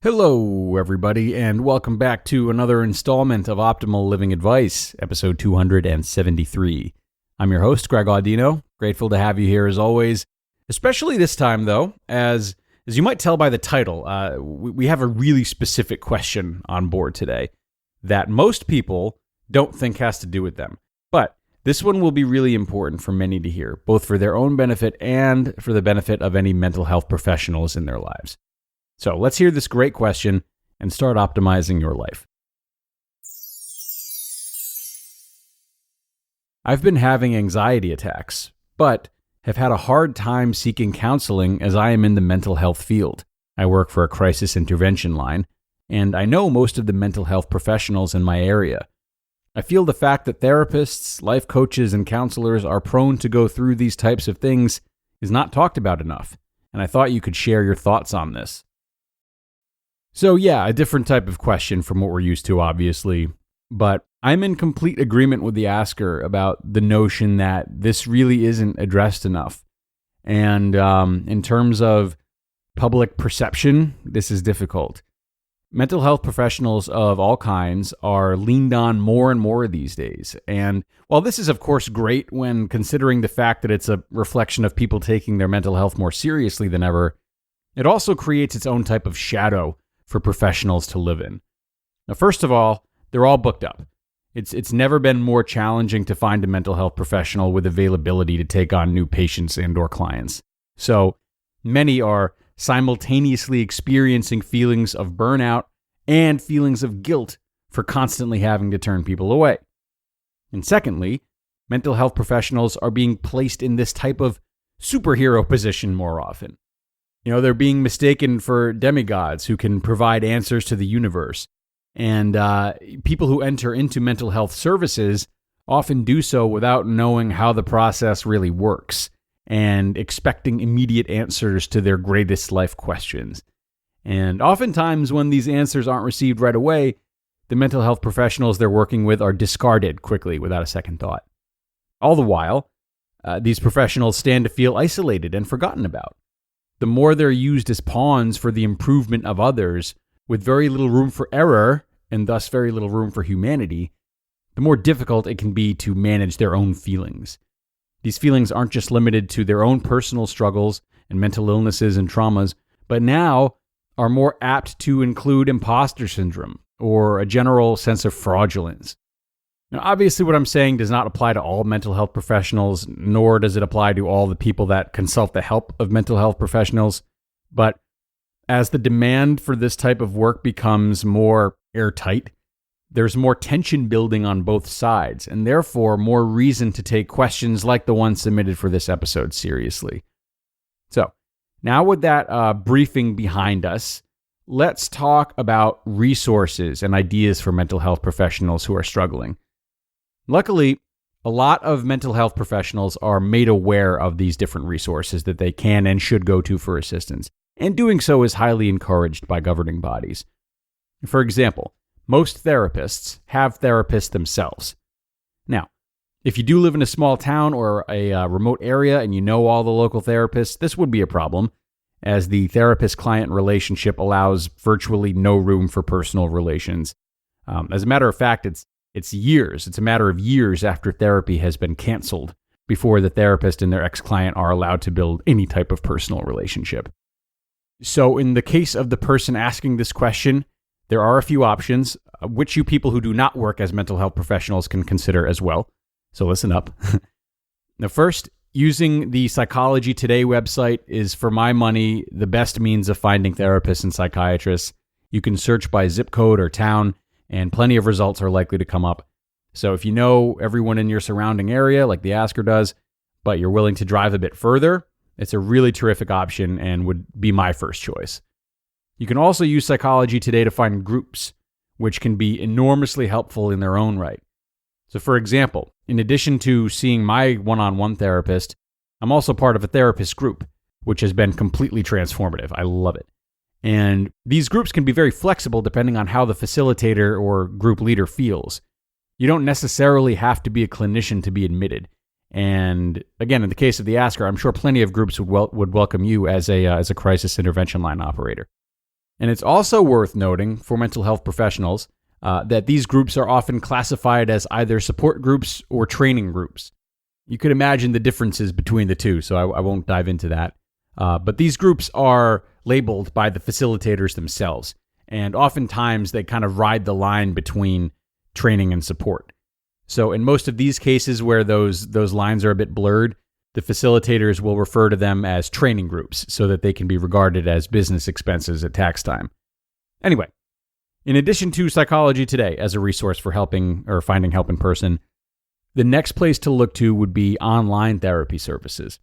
Hello, everybody, and welcome back to another installment of Optimal Living Advice, episode 273. I'm your host, Greg Audino. Grateful to have you here as always, especially this time, though, as you might tell by the title, we have a really specific question on board today that most people don't think has to do with them. But this one will be really important for many to hear, both for their own benefit and for the benefit of any mental health professionals in their lives. So let's hear this great question and start optimizing your life. I've been having anxiety attacks, but have had a hard time seeking counseling as I am in the mental health field. I work for a crisis intervention line, and I know most of the mental health professionals in my area. I feel the fact that therapists, life coaches, and counselors are prone to go through these types of things is not talked about enough, and I thought you could share your thoughts on this. So yeah, a different type of question from what we're used to, obviously, but I'm in complete agreement with the asker about the notion that this really isn't addressed enough. And in terms of public perception, this is difficult. Mental health professionals of all kinds are leaned on more and more these days. And while this is, of course, great when considering the fact that it's a reflection of people taking their mental health more seriously than ever, it also creates its own type of shadow for professionals to live in. Now, first of all, they're all booked up. It's never been more challenging to find a mental health professional with availability to take on new patients and/or clients. So many are simultaneously experiencing feelings of burnout and feelings of guilt for constantly having to turn people away. And secondly, mental health professionals are being placed in this type of superhero position more often. You know, they're being mistaken for demigods who can provide answers to the universe. And people who enter into mental health services often do so without knowing how the process really works and expecting immediate answers to their greatest life questions. And oftentimes when these answers aren't received right away, the mental health professionals they're working with are discarded quickly without a second thought. All the while, these professionals stand to feel isolated and forgotten about. The more they're used as pawns for the improvement of others, with very little room for error, and thus very little room for humanity, the more difficult it can be to manage their own feelings. These feelings aren't just limited to their own personal struggles and mental illnesses and traumas, but now are more apt to include imposter syndrome or a general sense of fraudulence. Now, obviously, what I'm saying does not apply to all mental health professionals, nor does it apply to all the people that consult the help of mental health professionals. But as the demand for this type of work becomes more airtight, there's more tension building on both sides, and therefore more reason to take questions like the one submitted for this episode seriously. So, now with that briefing behind us, let's talk about resources and ideas for mental health professionals who are struggling. Luckily, a lot of mental health professionals are made aware of these different resources that they can and should go to for assistance, and doing so is highly encouraged by governing bodies. For example, most therapists have therapists themselves. Now, if you do live in a small town or a remote area and you know all the local therapists, this would be a problem, as the therapist-client relationship allows virtually no room for personal relations. As a matter of fact, it's a matter of years after therapy has been canceled before the therapist and their ex-client are allowed to build any type of personal relationship. So in the case of the person asking this question, there are a few options, which you people who do not work as mental health professionals can consider as well. So listen up. Now, first, using the Psychology Today website is, for my money, the best means of finding therapists and psychiatrists. You can search by zip code or town, and plenty of results are likely to come up. So if you know everyone in your surrounding area, like the asker does, but you're willing to drive a bit further, it's a really terrific option and would be my first choice. You can also use Psychology Today to find groups, which can be enormously helpful in their own right. So for example, in addition to seeing my one-on-one therapist, I'm also part of a therapist group, which has been completely transformative. I love it. And these groups can be very flexible depending on how the facilitator or group leader feels. You don't necessarily have to be a clinician to be admitted. And again, in the case of the asker, I'm sure plenty of groups would welcome you as a crisis intervention line operator. And it's also worth noting for mental health professionals that these groups are often classified as either support groups or training groups. You could imagine the differences between the two, so I won't dive into that. But these groups are labeled by the facilitators themselves, and oftentimes they kind of ride the line between training and support. So in most of these cases where those lines are a bit blurred, the facilitators will refer to them as training groups so that they can be regarded as business expenses at tax time. Anyway, in addition to Psychology Today as a resource for helping or finding help in person, the next place to look to would be online therapy services.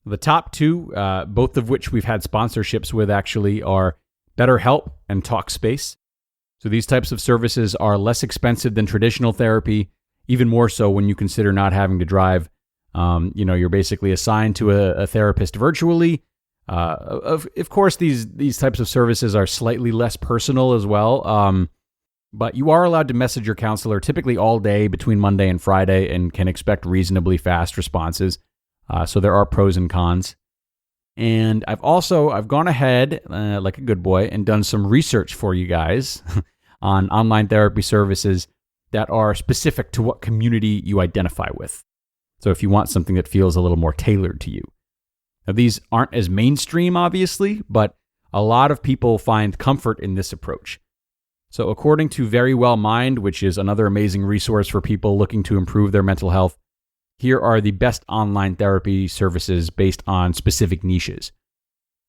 The top two, both of which we've had sponsorships with actually, are BetterHelp and Talkspace. So these types of services are less expensive than traditional therapy, even more so when you consider not having to drive. You're basically assigned to a therapist virtually. Of course, these types of services are slightly less personal as well. But you are allowed to message your counselor typically all day between Monday and Friday and can expect reasonably fast responses. So there are pros and cons. And I've gone ahead, like a good boy, and done some research for you guys on online therapy services that are specific to what community you identify with. So if you want something that feels a little more tailored to you. Now, these aren't as mainstream, obviously, but a lot of people find comfort in this approach. So according to Verywell Mind, which is another amazing resource for people looking to improve their mental health, here are the best online therapy services based on specific niches.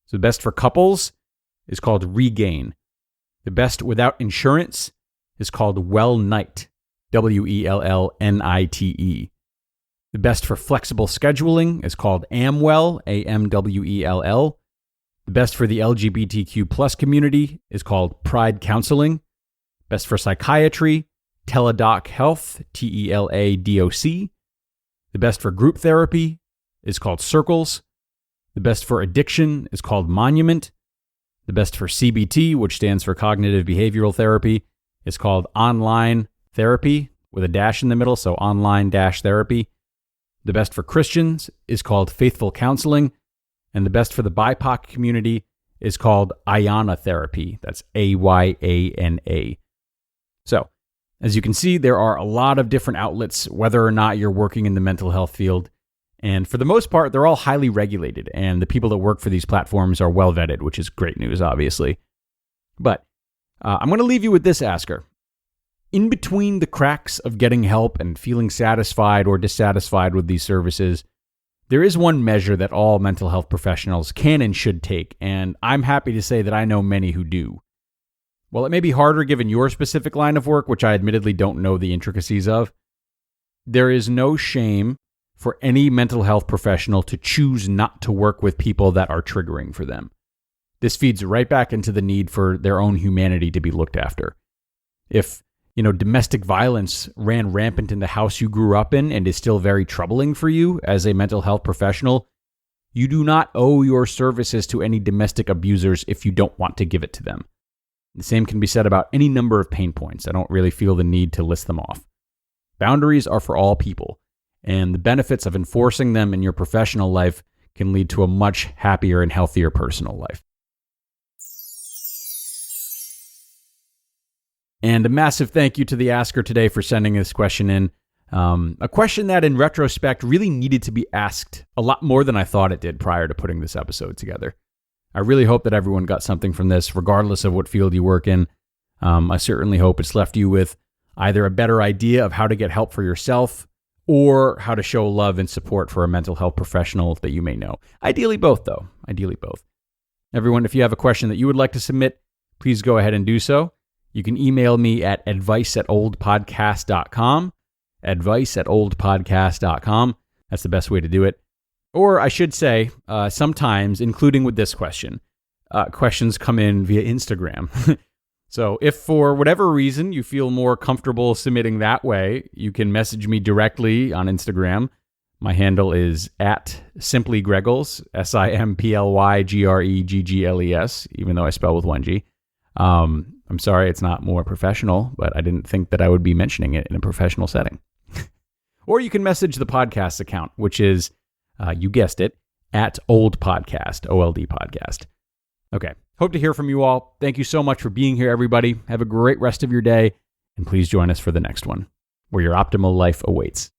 So the best for couples is called Regain. The best without insurance is called Wellnite, Wellnite. The best for flexible scheduling is called Amwell, Amwell. The best for the LGBTQ plus community is called Pride Counseling. Best for psychiatry, Teladoc Health, Teladoc. The best for group therapy is called Circles. The best for addiction is called Monument. The best for CBT, which stands for Cognitive Behavioral Therapy, is called Online Therapy with a dash in the middle, so online-therapy. The best for Christians is called Faithful Counseling. And the best for the BIPOC community is called Ayana Therapy. That's Ayana. So, as you can see, there are a lot of different outlets, whether or not you're working in the mental health field. And for the most part, they're all highly regulated, and the people that work for these platforms are well vetted, which is great news, obviously. But I'm going to leave you with this, Asker. In between the cracks of getting help and feeling satisfied or dissatisfied with these services, there is one measure that all mental health professionals can and should take, and I'm happy to say that I know many who do. While it may be harder given your specific line of work, which I admittedly don't know the intricacies of, there is no shame for any mental health professional to choose not to work with people that are triggering for them. This feeds right back into the need for their own humanity to be looked after. If domestic violence ran rampant in the house you grew up in and is still very troubling for you as a mental health professional, you do not owe your services to any domestic abusers if you don't want to give it to them. The same can be said about any number of pain points. I don't really feel the need to list them off. Boundaries are for all people, and the benefits of enforcing them in your professional life can lead to a much happier and healthier personal life. And a massive thank you to the asker today for sending this question in. A question that in retrospect really needed to be asked a lot more than I thought it did prior to putting this episode together. I really hope that everyone got something from this, regardless of what field you work in. I certainly hope it's left you with either a better idea of how to get help for yourself or how to show love and support for a mental health professional that you may know. Ideally both, though. Ideally both. Everyone, if you have a question that you would like to submit, please go ahead and do so. You can email me at advice@oldpodcast.com. Advice@oldpodcast.com. That's the best way to do it. Or I should say, sometimes, including with this question, questions come in via Instagram. So if for whatever reason you feel more comfortable submitting that way, you can message me directly on Instagram. My handle is @simplygreggles, SIMPLYGREGGLES, even though I spell with one G. I'm sorry it's not more professional, but I didn't think that I would be mentioning it in a professional setting. Or you can message the podcast account, which is, you guessed it, @oldpodcast, OLD podcast. Okay. Hope to hear from you all. Thank you so much for being here, everybody. Have a great rest of your day, and please join us for the next one, where your optimal life awaits.